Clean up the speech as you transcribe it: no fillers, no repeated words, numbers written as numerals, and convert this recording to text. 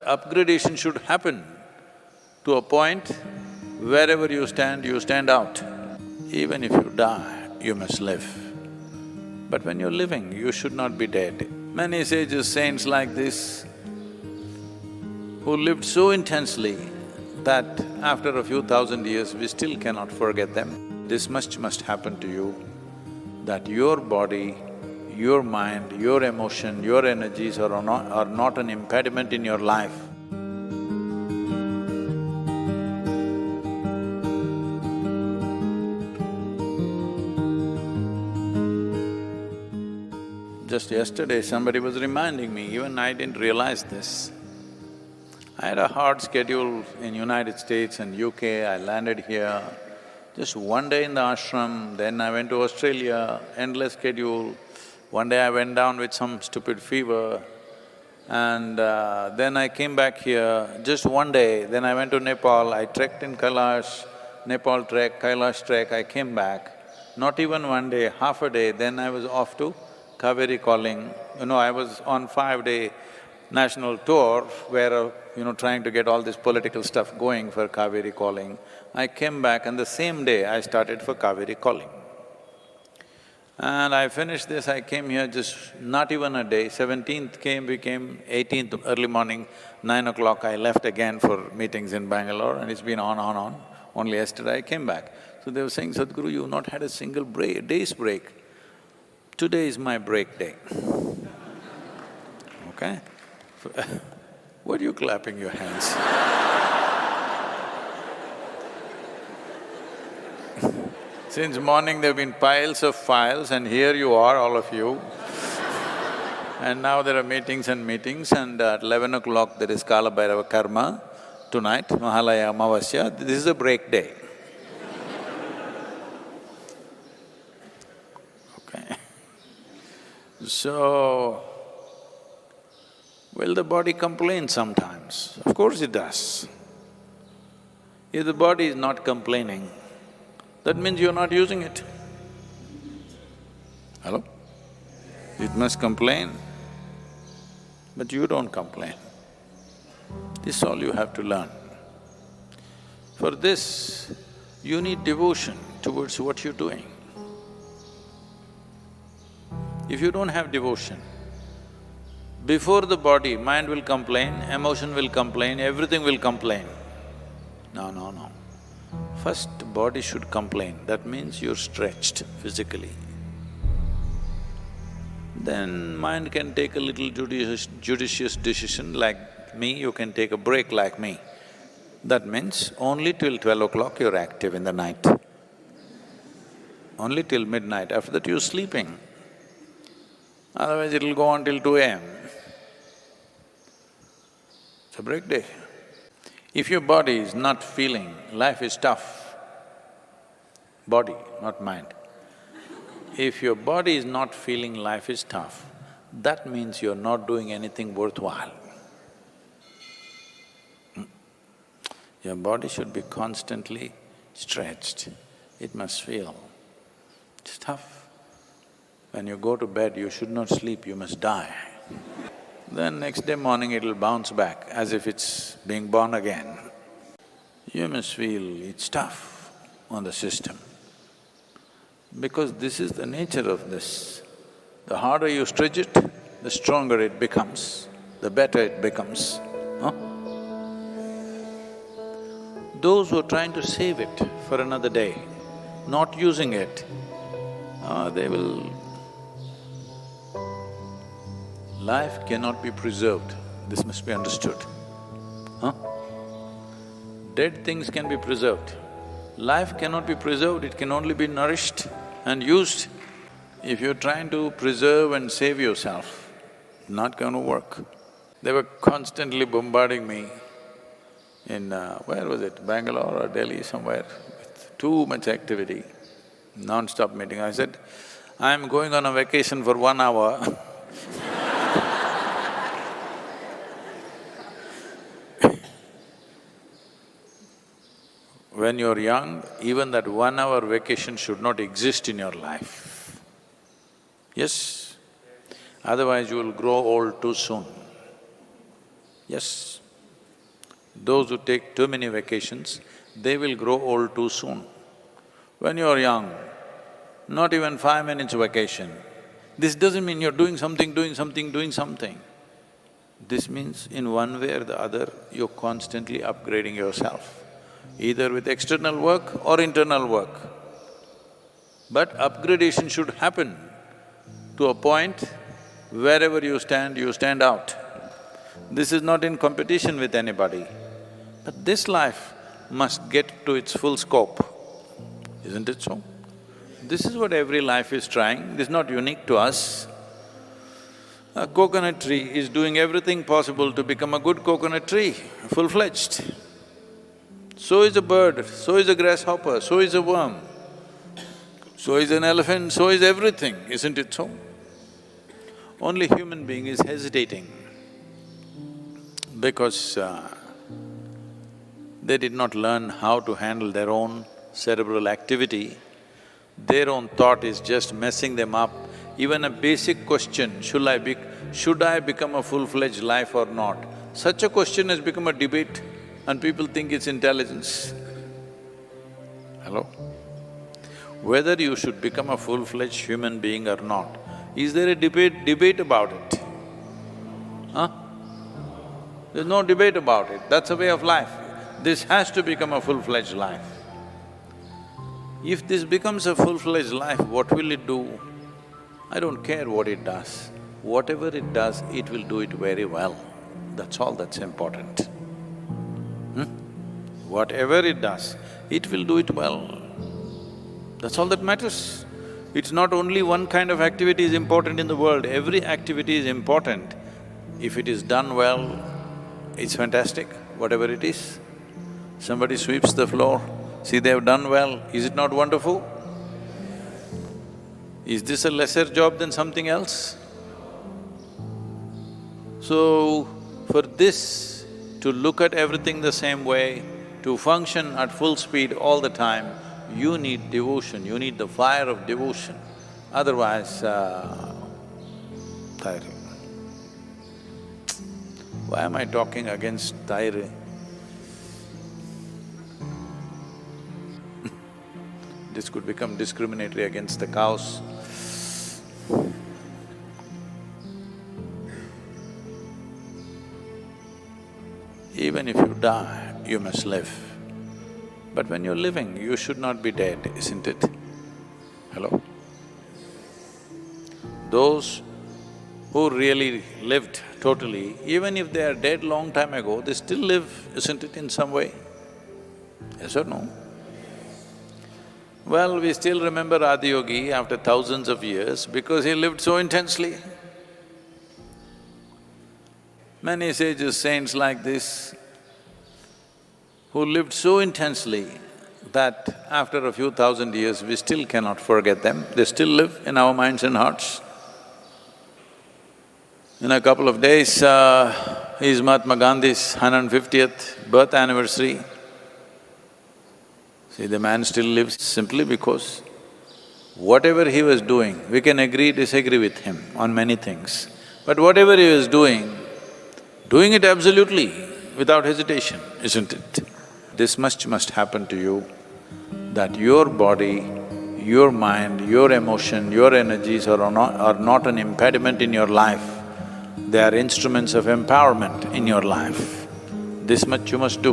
Upgradation should happen to a point wherever you stand out. Even if you die, you must live. But when you're living, you should not be dead. Many sages, saints like this, who lived so intensely that after a few thousand years, we still cannot forget them. This much must happen to you, that your body, your mind, your emotion, your energies are not an impediment in your life. Just yesterday, somebody was reminding me, even I didn't realize this. I had a hard schedule in United States and UK, I landed here. Just one day in the ashram, then I went to Australia, endless schedule. One day I went down with some stupid fever, and then I came back here, just one day. Then I went to Nepal, I trekked in Kailash, Nepal trek, Kailash trek, I came back. Not even one day, half a day, then I was off to Kaveri calling. I was on 5-day national tour where, trying to get all this political stuff going for Kaveri calling. I came back and the same day I started for Kaveri calling. And I finished this, I came here just not even a day, 17th came, we came, 18th early morning, 9 o'clock I left again for meetings in Bangalore, and it's been on. Only yesterday I came back. So they were saying, Sadhguru, you've not had a single day's break. Today is my break day. Okay? What are you clapping your hands? Since morning there've been piles of files and here you are, all of you. And now there are meetings and at 11 o'clock there is Kala Bhairava Karma tonight, Mahalaya Amavasya, this is a break day. Okay. So, will the body complain sometimes? Of course it does. If the body is not complaining, that means you're not using it. Hello? It must complain, but you don't complain. This is all you have to learn. For this, you need devotion towards what you're doing. If you don't have devotion, before the body, mind will complain, emotion will complain, everything will complain. No. First, body should complain, that means you're stretched physically. Then mind can take a little judicious decision like me, you can take a break like me. That means only till 12 o'clock you're active in the night. Only till midnight, after that you're sleeping. Otherwise it'll go on till 2 a.m. It's a break day. If your body is not feeling life is tough, body, not mind. If your body is not feeling life is tough, that means you're not doing anything worthwhile. Your body should be constantly stretched, it must feel. It's tough. When you go to bed, you should not sleep, you must die. Then next day morning it'll bounce back as if it's being born again. You must feel it's tough on the system, because this is the nature of this. The harder you stretch it, the stronger it becomes, the better it becomes, huh? Those who are trying to save it for another day, not using it, they will… Life cannot be preserved, this must be understood, huh? Dead things can be preserved. Life cannot be preserved, it can only be nourished and used. If you're trying to preserve and save yourself, not going to work. They were constantly bombarding me in… where was it, Bangalore or Delhi, somewhere, with too much activity, non-stop meeting. I said, I'm going on a vacation for 1 hour When you're young, even that 1 hour vacation should not exist in your life. Yes? Otherwise you will grow old too soon. Yes? Those who take too many vacations, they will grow old too soon. When you're young, not even 5 minutes vacation. This doesn't mean you're doing something, doing something, doing something. This means in one way or the other, you're constantly upgrading yourself, either with external work or internal work. But upgradation should happen to a point wherever you stand out. This is not in competition with anybody, but this life must get to its full scope, isn't it so? This is what every life is trying, this is not unique to us. A coconut tree is doing everything possible to become a good coconut tree, full-fledged. So is a bird, so is a grasshopper, so is a worm, so is an elephant, so is everything, isn't it so? Only human being is hesitating because they did not learn how to handle their own cerebral activity. Their own thought is just messing them up. Even a basic question, should I become a full-fledged life or not? Such a question has become a debate and people think it's intelligence. Hello? Whether you should become a full-fledged human being or not, is there a debate about it? Huh? There's no debate about it, that's a way of life. This has to become a full-fledged life. If this becomes a full-fledged life, what will it do? I don't care what it does. Whatever it does, it will do it very well. That's all that's important. Whatever it does, it will do it well. That's all that matters. It's not only one kind of activity is important in the world, every activity is important. If it is done well, it's fantastic, whatever it is. Somebody sweeps the floor, see they've done well, is it not wonderful? Is this a lesser job than something else? So, for this to look at everything the same way, to function at full speed all the time, you need devotion, you need the fire of devotion, otherwise, tiring. Why am I talking against tiring? This could become discriminatory against the cows. Even if you die, you must live. But when you're living, you should not be dead, isn't it? Hello? Those who really lived totally, even if they are dead long time ago, they still live, isn't it, in some way? Yes or no? Well, we still remember Adiyogi after thousands of years because he lived so intensely. Many sages, saints like this, who lived so intensely that after a few thousand years, we still cannot forget them, they still live in our minds and hearts. In a couple of days, is Mahatma Gandhi's 150th birth anniversary. See, the man still lives simply because whatever he was doing, we can agree, disagree with him on many things, but whatever he was doing it absolutely, without hesitation, isn't it? This much must happen to you, that your body, your mind, your emotion, your energies are not an impediment in your life, they are instruments of empowerment in your life. This much you must do.